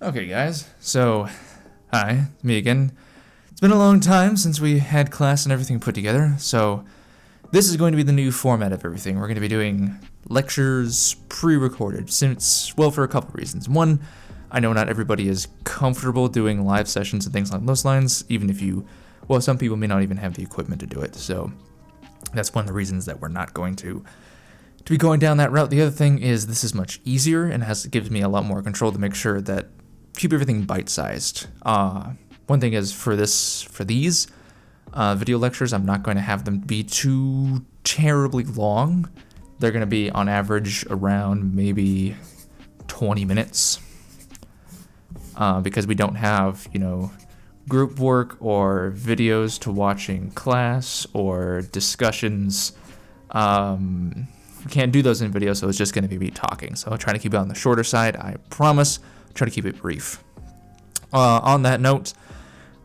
Okay, guys, so, hi, me again. It's been a long time since we had class and everything put together, so this is going to be the new format of everything. We're going to be doing lectures pre-recorded, since, well, for a couple reasons. One, I know not everybody is comfortable doing live sessions and things along those lines, even if some people may not even have the equipment to do it, so that's one of the reasons that we're not going to be going down that route. The other thing is this is much easier and gives me a lot more control to make sure that keep everything bite-sized. One thing is for these video lectures, I'm not going to have them be too terribly long. They're going to be on average around maybe 20 minutes because we don't have, group work or videos to watch in class or discussions. We can't do those in video, so it's just going to be me talking. So I'll try to keep it on the shorter side. I promise. Try to keep it brief. On that note,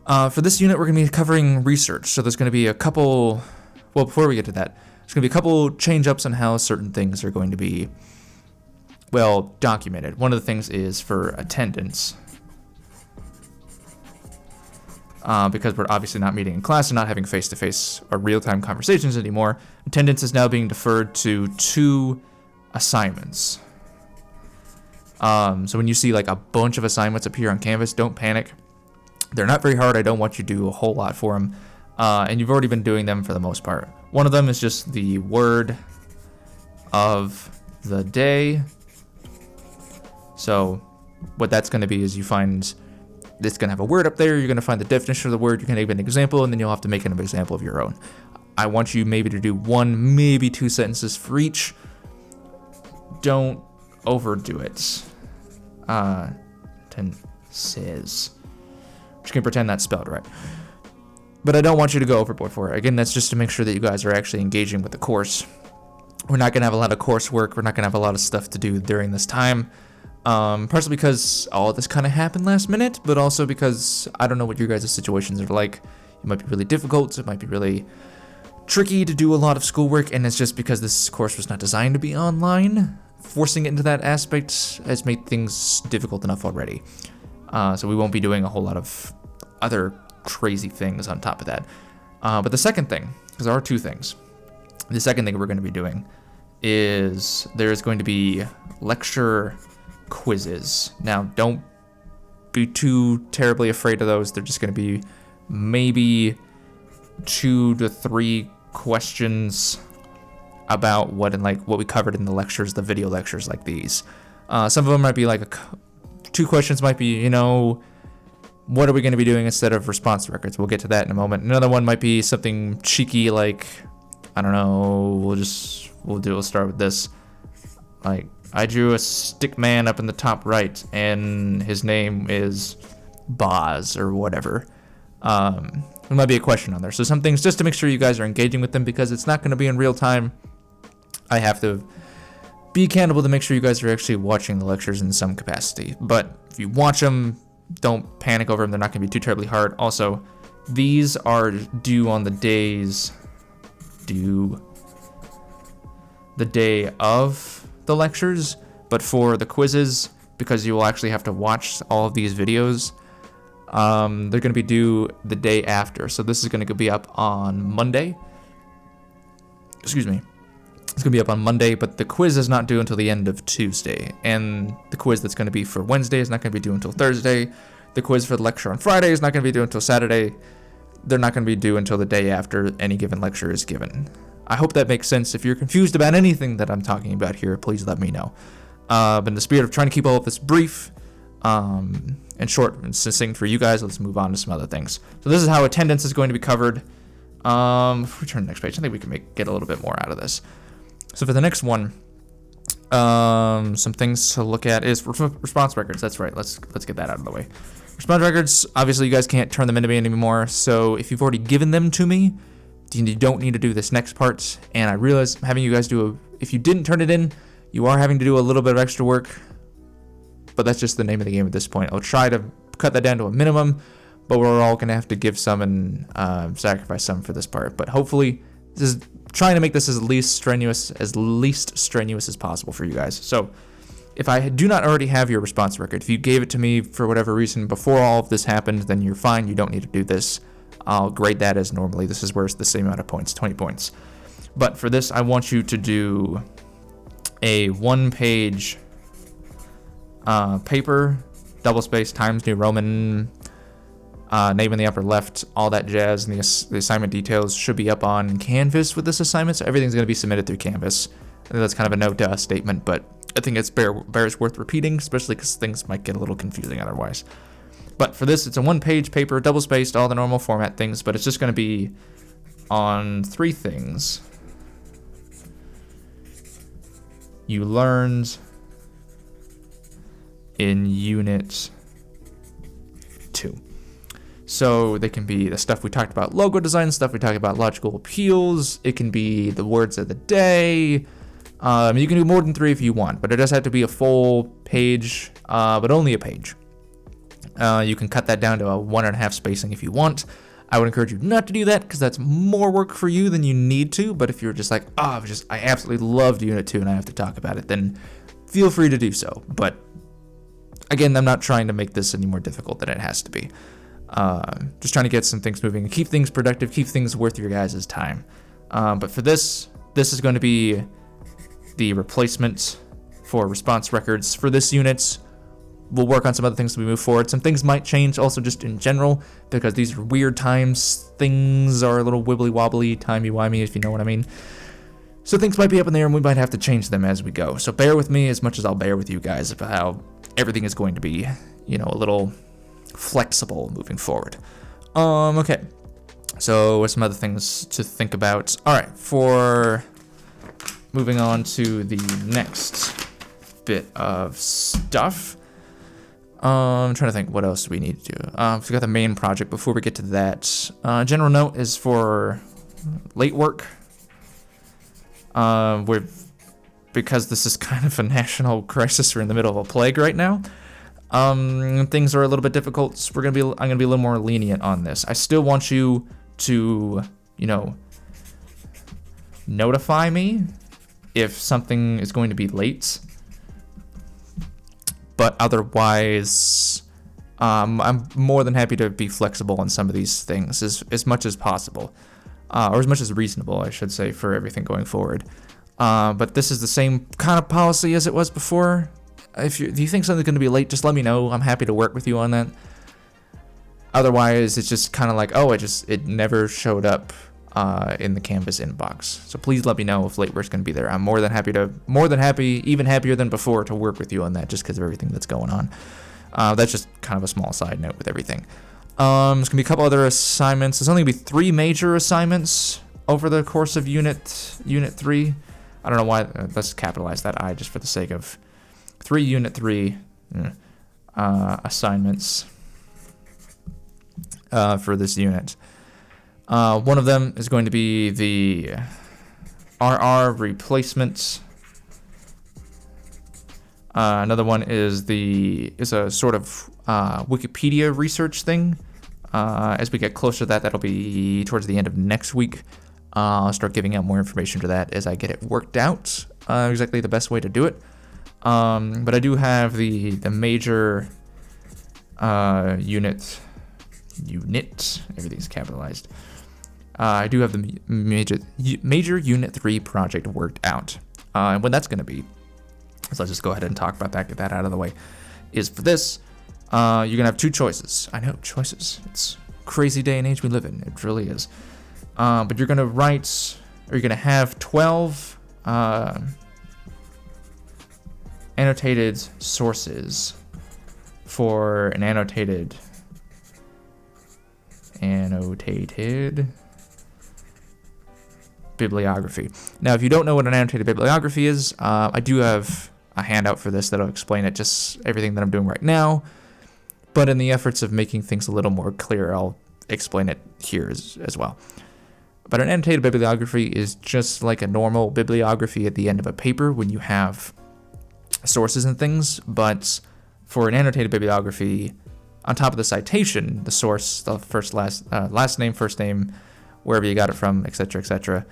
for this unit, we're going to be covering research. So there's going to be a couple, well, before we get to that, there's going to be a couple change-ups on how certain things are going to be, well, documented. One of the things is for attendance. Because we're obviously not meeting in class and not having face-to-face or real-time conversations anymore, attendance is now being deferred to 2 assignments. So when you see like a bunch of assignments appear on Canvas, don't panic. They're not very hard. I don't want you to do a whole lot for them. And you've already been doing them for the most part. One of them is just the word of the day. So what that's going to be is it's going to have a word up there. You're going to find the definition of the word. You're going to give an example, and then you'll have to make an example of your own. I want you maybe to do 1, maybe 2 sentences for each. Don't overdo it. Tenses. Just gonna pretend that's spelled right. But I don't want you to go overboard for it. Again, that's just to make sure that you guys are actually engaging with the course. We're not gonna have a lot of coursework. We're not gonna have a lot of stuff to do during this time. Partially because all of this kind of happened last minute, but also because I don't know what your guys' situations are like. It might be really difficult. It might be really tricky to do a lot of schoolwork, and it's just because this course was not designed to be online. Forcing it into that aspect has made things difficult enough already. So we won't be doing a whole lot of other crazy things on top of that. But the second thing, because there are 2 things. The second thing we're going to be doing is there's going to be lecture quizzes. Now, don't be too terribly afraid of those. They're just going to be maybe 2 to 3 questions about what we covered in the lectures, the video lectures like these. Some of them might be like 2 questions might be, what are we going to be doing instead of response records? We'll get to that in a moment. Another one might be something cheeky like, I don't know, we'll start with this. Like, I drew a stick man up in the top right, and his name is Boz or whatever. There might be a question on there. So some things just to make sure you guys are engaging with them, because it's not going to be in real time. I have to be accountable to make sure you guys are actually watching the lectures in some capacity. But if you watch them, don't panic over them. They're not going to be too terribly hard. Also, these are due on the day of the lectures. But for the quizzes, because you will actually have to watch all of these videos, they're going to be due the day after. So this is going to be up on Monday. Excuse me. It's going to be up on Monday, but the quiz is not due until the end of Tuesday. And the quiz that's going to be for Wednesday is not going to be due until Thursday. The quiz for the lecture on Friday is not going to be due until Saturday. They're not going to be due until the day after any given lecture is given. I hope that makes sense. If you're confused about anything that I'm talking about here, please let me know. But in the spirit of trying to keep all of this brief and short and succinct for you guys, let's move on to some other things. So this is how attendance is going to be covered. If we turn to the next page, I think we can get a little bit more out of this. So for the next one, some things to look at is response records. That's right. Let's get that out of the way. Response records, obviously you guys can't turn them into me anymore. So if you've already given them to me, you don't need to do this next part. And I realize having you guys if you didn't turn it in, you are having to do a little bit of extra work. But that's just the name of the game at this point. I'll try to cut that down to a minimum, but we're all going to have to give some and sacrifice some for this part. But hopefully, this is trying to make this as least strenuous as possible for you guys. So if I do not already have your response record, if you gave it to me for whatever reason before all of this happened, then you're fine. You don't need to do this. I'll grade that as normally. This is where it's the same amount of points, 20 points. But for this, I want you to do a 1-page paper, double-spaced, Times New Roman, name in the upper left, all that jazz, and the assignment details should be up on Canvas with this assignment, so everything's going to be submitted through Canvas. I think that's kind of a no-duh statement, but I think it's bears worth repeating, especially because things might get a little confusing otherwise. But for this, it's a 1-page paper, double-spaced, all the normal format things, but it's just going to be on 3 things. You learned in Unit 2. So they can be the stuff we talked about, logo design, stuff we talked about, logical appeals. It can be the words of the day. You can do more than 3 if you want, but it does have to be a full page, but only a page. You can cut that down to a 1.5 spacing if you want. I would encourage you not to do that because that's more work for you than you need to. But if you're just like, I absolutely loved Unit 2 and I have to talk about it, then feel free to do so. But again, I'm not trying to make this any more difficult than it has to be. Just trying to get some things moving and keep things productive, keep things worth your guys' time. But for this is going to be the replacement for response records for this unit. We'll work on some other things as we move forward. Some things might change also just in general because these are weird times. Things are a little wibbly wobbly, timey-wimey, if you know what I mean. So things might be up in there and we might have to change them as we go. So bear with me as much as I'll bear with you guys about how everything is going to be, a little flexible moving forward. Okay. So some other things to think about. All right, for moving on to the next bit of stuff. I'm trying to think what else we need to do. We got the main project. Before we get to that, general note is for late work. Because this is kind of a national crisis. We're in the middle of a plague right now. Things are a little bit difficult. So I'm gonna be a little more lenient on this. I still want you to, notify me if something is going to be late. But otherwise, I'm more than happy to be flexible on some of these things as much as possible, or as much as reasonable, I should say, for everything going forward. But this is the same kind of policy as it was before. If you think something's going to be late, just let me know. I'm happy to work with you on that. Otherwise, it's just kind of like, it never showed up in the Canvas inbox. So please let me know if late work's going to be there. I'm more than happy, even happier than before, to work with you on that just because of everything that's going on. That's just kind of a small side note with everything. There's going to be a couple other assignments. There's only going to be 3 major assignments over the course of Unit 3. I don't know why. Let's capitalize that I just for the sake of 3 Unit 3 assignments for this unit. One of them is going to be the RR replacement. Another one is a sort of Wikipedia research thing. As we get closer to that, that'll be towards the end of next week. I'll start giving out more information to that as I get it worked out, exactly the best way to do it. But I do have the major unit, everything's capitalized. I do have the major Unit 3 project worked out. And when that's going to be, so let's just go ahead and talk about that, get that out of the way, is for this, you're going to have 2 choices. I know, choices. It's a crazy day and age we live in. It really is. But you're going to have 12 annotated sources for an annotated bibliography. Now, if you don't know what an annotated bibliography is, I do have a handout for this that'll explain it, just everything that I'm doing right now. But in the efforts of making things a little more clear, I'll explain it here as well. But an annotated bibliography is just like a normal bibliography at the end of a paper when you have sources and things. But for an annotated bibliography, on top of the citation, the source, the last name, first name, wherever you got it from, etc., etc.,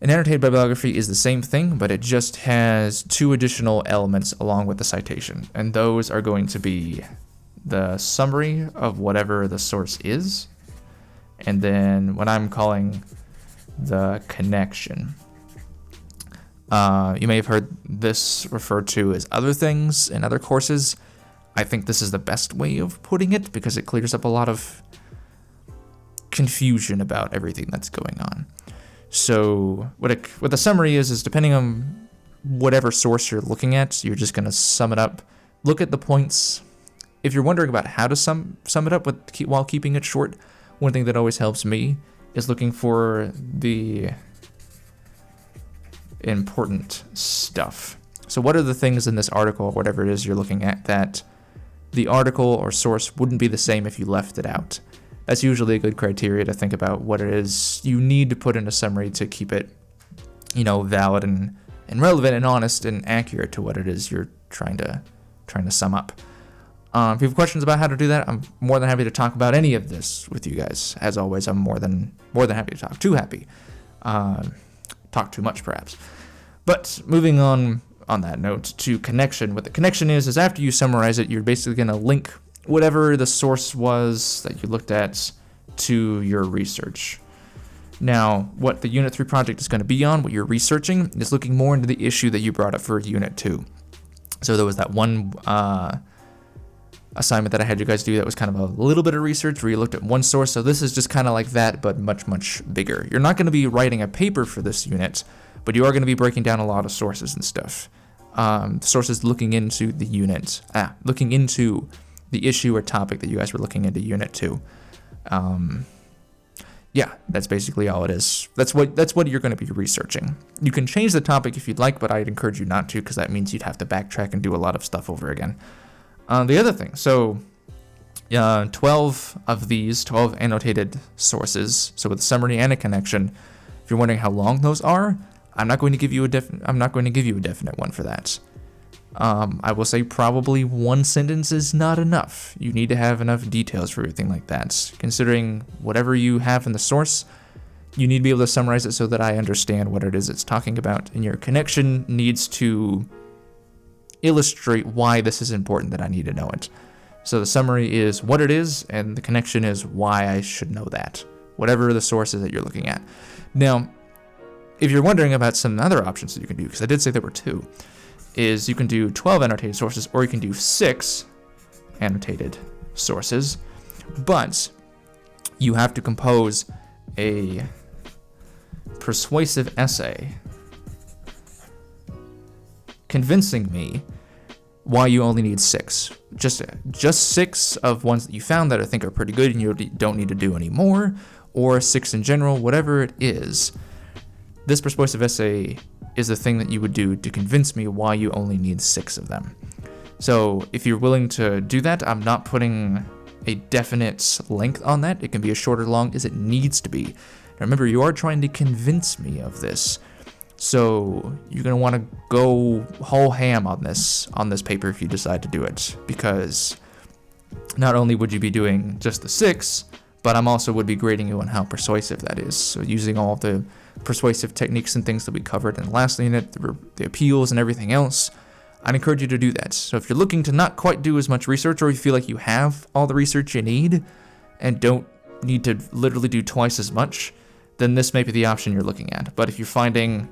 An annotated bibliography is the same thing, but it just has 2 additional elements along with the citation, and those are going to be the summary of whatever the source is, and then what I'm calling the connection. You may have heard this referred to as other things in other courses. I think this is the best way of putting it because it clears up a lot of confusion about everything that's going on. So what the summary is depending on whatever source you're looking at, you're just going to sum it up. Look at the points. If you're wondering about how to sum it up while keeping it short, one thing that always helps me is looking for the important stuff. So what are the things in this article or whatever it is you're looking at that the article or source wouldn't be the same if you left it out? That's usually a good criteria to think about what it is you need to put in a summary to keep it, valid and relevant and honest and accurate to what it is you're trying to sum up. If you have questions about how to do that, I'm more than happy to talk about any of this with you guys. As always, I'm more than happy to talk. Too happy. Talk too much, perhaps. But moving on that note to connection. What the connection is after you summarize it, you're basically going to link whatever the source was that you looked at to your research. Now, what the Unit 3 project is going to be on, what you're researching, is looking more into the issue that you brought up for Unit 2. So there was that one assignment that I had you guys do that was kind of a little bit of research where you looked at one source. So this is just kind of like that, but much, much bigger. You're not going to be writing a paper for this unit, but you are going to be breaking down a lot of sources and stuff. Sources looking into the unit, looking into the issue or topic that you guys were looking into Unit 2. Yeah, that's basically all it is. That's what you're going to be researching. You can change the topic if you'd like, but I'd encourage you not to because that means you'd have to backtrack and do a lot of stuff over again. The other thing, so 12 of these, 12 annotated sources, so with a summary and a connection. If you're wondering how long those are, I'm not going to give you a definite one for that. I will say probably one sentence is not enough. You need to have enough details for everything like that. Considering whatever you have in the source, you need to be able to summarize it so that I understand what it is it's talking about, and your connection needs to illustrate why this is important that I need to know it. So the summary is what it is, and the connection is why I should know that, whatever the source is that you're looking at. Now, if you're wondering about some other options that you can do, because I did say there were 2, is you can do 12 annotated sources, or you can do 6 annotated sources, but you have to compose a persuasive essay convincing me why you only need 6. Just 6 of ones that you found that I think are pretty good and you don't need to do any more, or 6 in general, whatever it is. This persuasive essay is the thing that you would do to convince me why you only need 6 of them. So if you're willing to do that, I'm not putting a definite length on that. It can be as short or long as it needs to be. Now remember, you are trying to convince me of this. So you're going to want to go whole ham on this paper if you decide to do it, because not only would you be doing just the 6, but I'm also would be grading you on how persuasive that is. So using all of the persuasive techniques and things that we covered in the last unit, the appeals and everything else, I'd encourage you to do that. So if you're looking to not quite do as much research, or you feel like you have all the research you need and don't need to literally do twice as much, then this may be the option you're looking at. But if you're finding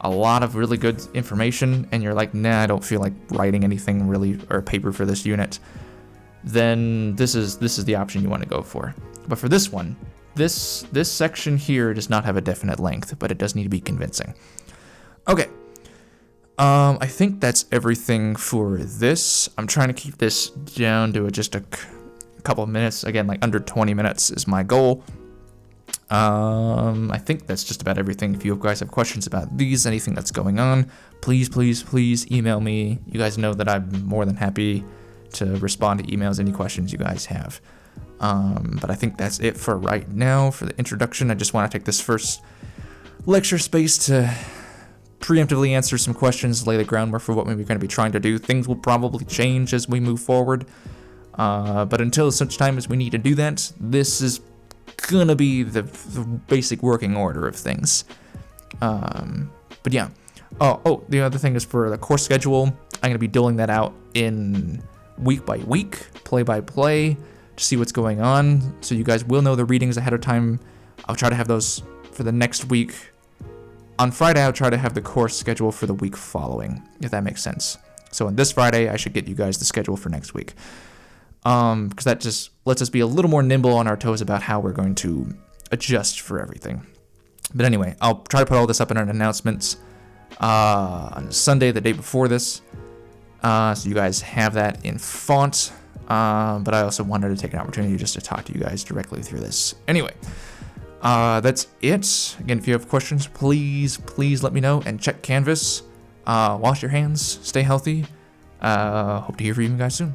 a lot of really good information and you're like, nah, I don't feel like writing anything really or a paper for this unit, then this is the option you want to go for. But for this one, this section here does not have a definite length, but it does need to be convincing. Okay. I think that's everything for this. I'm trying to keep this down to just a couple of minutes. Again, like under 20 minutes is my goal. I think that's just about everything. If you guys have questions about these, anything that's going on, please email me. You guys know that I'm more than happy to respond to emails, any questions you guys have. But I think that's it for right now for the introduction. I just want to take this first lecture space to preemptively answer some questions, lay the groundwork for what we're going to be trying to do. Things will probably change as we move forward. But until such time as we need to do that, this is gonna be the basic working order of things. But yeah. Oh, the other thing is for the course schedule, I'm going to be doling that out in week by week, play by play, to see what's going on. So you guys will know the readings ahead of time. I'll try to have those for the next week. On Friday, I'll try to have the course schedule for the week following, if that makes sense. So on this Friday, I should get you guys the schedule for next week. Because that just lets us be a little more nimble on our toes about how we're going to adjust for everything. But anyway, I'll try to put all this up in our announcements on Sunday, the day before this. So you guys have that in font. But I also wanted to take an opportunity just to talk to you guys directly through this. Anyway, that's it. Again, if you have questions, please let me know, and check Canvas. Wash your hands, stay healthy. Hope to hear from you guys soon.